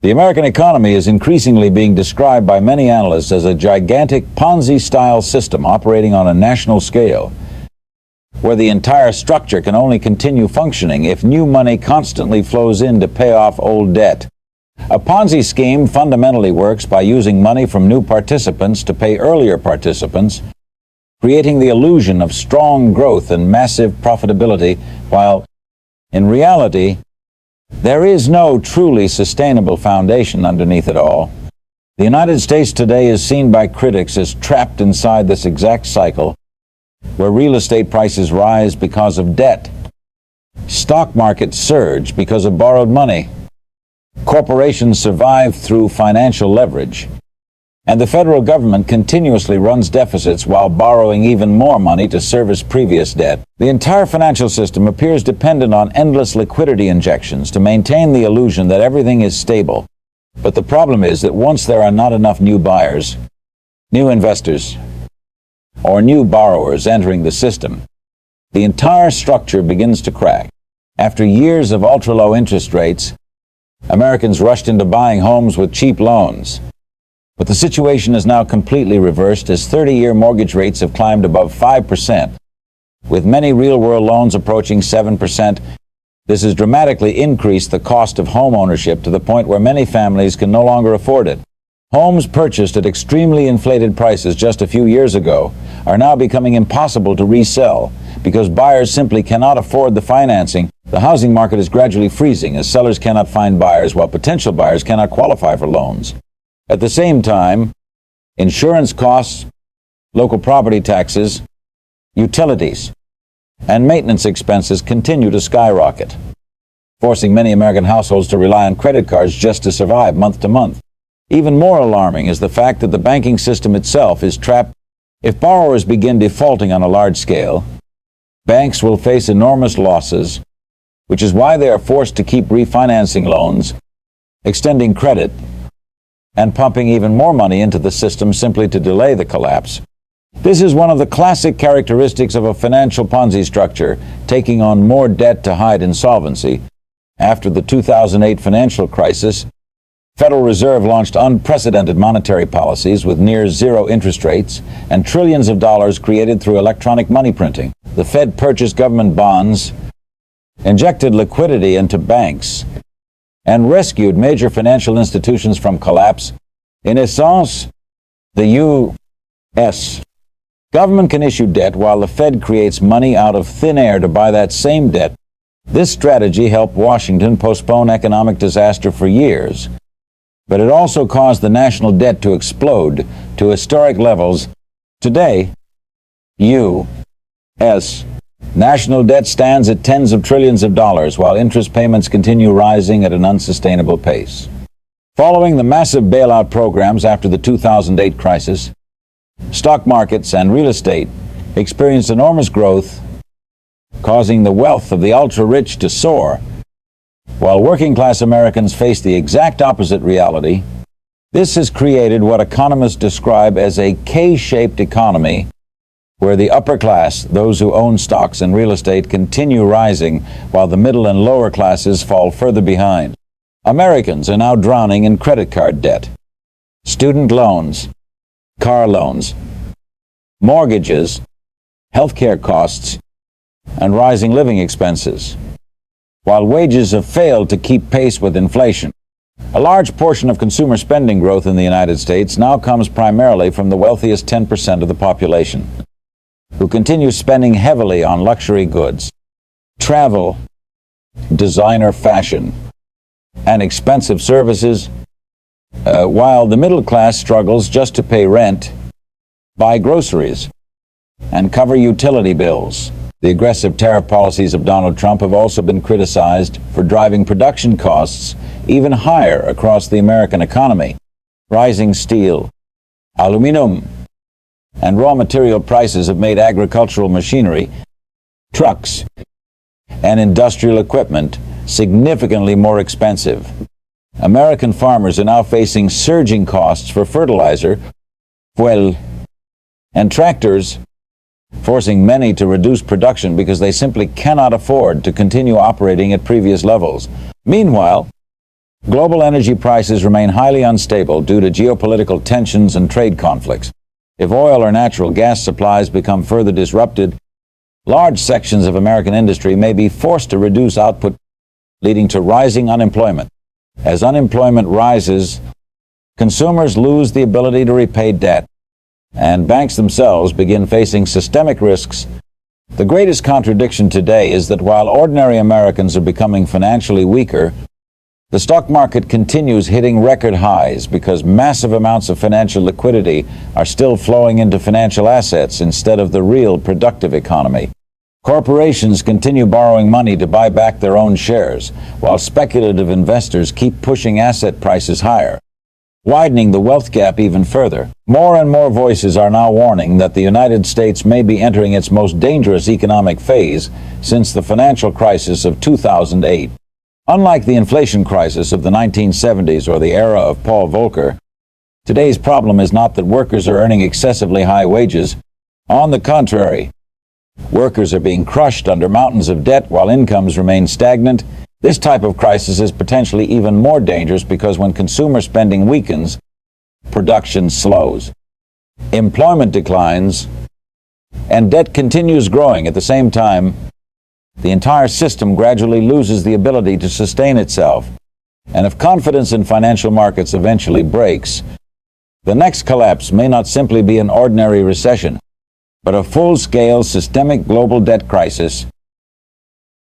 The American economy is increasingly being described by many analysts as a gigantic Ponzi-style system operating on a national scale, where the entire structure can only continue functioning if new money constantly flows in to pay off old debt. A Ponzi scheme fundamentally works by using money from new participants to pay earlier participants, creating the illusion of strong growth and massive profitability, while, in reality, there is no truly sustainable foundation underneath it all. The United States today is seen by critics as trapped inside this exact cycle, where real estate prices rise because of debt, stock markets surge because of borrowed money, corporations survive through financial leverage, and the federal government continuously runs deficits while borrowing even more money to service previous debt. The entire financial system appears dependent on endless liquidity injections to maintain the illusion that everything is stable. But the problem is that once there are not enough new buyers, new investors, or new borrowers entering the system, the entire structure begins to crack. After years of ultra-low interest rates, Americans rushed into buying homes with cheap loans. But the situation is now completely reversed as 30-year mortgage rates have climbed above 5%, with many real-world loans approaching 7%. This has dramatically increased the cost of home ownership to the point where many families can no longer afford it. Homes purchased at extremely inflated prices just a few years ago are now becoming impossible to resell because buyers simply cannot afford the financing. The housing market is gradually freezing as sellers cannot find buyers while potential buyers cannot qualify for loans. At the same time, insurance costs, local property taxes, utilities, and maintenance expenses continue to skyrocket, forcing many American households to rely on credit cards just to survive month to month. Even more alarming is the fact that the banking system itself is trapped. If borrowers begin defaulting on a large scale, banks will face enormous losses, which is why they are forced to keep refinancing loans, extending credit, and pumping even more money into the system simply to delay the collapse. This is one of the classic characteristics of a financial Ponzi structure, taking on more debt to hide insolvency. After the 2008 financial crisis, Federal Reserve launched unprecedented monetary policies with near zero interest rates and trillions of dollars created through electronic money printing. The Fed purchased government bonds, injected liquidity into banks, and rescued major financial institutions from collapse. In essence, the U.S. government can issue debt while the Fed creates money out of thin air to buy that same debt. This strategy helped Washington postpone economic disaster for years, but it also caused the national debt to explode to historic levels. Today, U.S. national debt stands at tens of trillions of dollars, while interest payments continue rising at an unsustainable pace. Following the massive bailout programs after the 2008 crisis, stock markets and real estate experienced enormous growth, causing the wealth of the ultra-rich to soar, while working-class Americans face the exact opposite reality. This has created what economists describe as a K-shaped economy, where the upper class, those who own stocks and real estate, continue rising, while the middle and lower classes fall further behind. Americans are now drowning in credit card debt, student loans, car loans, mortgages, healthcare costs, and rising living expenses, while wages have failed to keep pace with inflation. A large portion of consumer spending growth in the United States now comes primarily from the wealthiest 10% of the population, who continue spending heavily on luxury goods, travel, designer fashion, and expensive services, while the middle class struggles just to pay rent, buy groceries, and cover utility bills. The aggressive tariff policies of Donald Trump have also been criticized for driving production costs even higher across the American economy. Rising steel, aluminum, and raw material prices have made agricultural machinery, trucks, and industrial equipment significantly more expensive. American farmers are now facing surging costs for fertilizer, fuel, and tractors, forcing many to reduce production because they simply cannot afford to continue operating at previous levels. Meanwhile, Global energy prices remain highly unstable due to geopolitical tensions and trade conflicts. If oil or natural gas supplies become further disrupted, large sections of American industry may be forced to reduce output, leading to rising unemployment. As unemployment rises, consumers lose the ability to repay debt, and banks themselves begin facing systemic risks. The greatest contradiction today is that while ordinary Americans are becoming financially weaker, the stock market continues hitting record highs because massive amounts of financial liquidity are still flowing into financial assets instead of the real productive economy. Corporations continue borrowing money to buy back their own shares, while speculative investors keep pushing asset prices higher, widening the wealth gap even further. More and more voices are now warning that the United States may be entering its most dangerous economic phase since the financial crisis of 2008. Unlike the inflation crisis of the 1970s or the era of Paul Volcker, today's problem is not that workers are earning excessively high wages. On the contrary, workers are being crushed under mountains of debt while incomes remain stagnant. This type of crisis is potentially even more dangerous because when consumer spending weakens, production slows, employment declines, and debt continues growing at the same time. The entire system gradually loses the ability to sustain itself. And if confidence in financial markets eventually breaks, the next collapse may not simply be an ordinary recession, but a full-scale systemic global debt crisis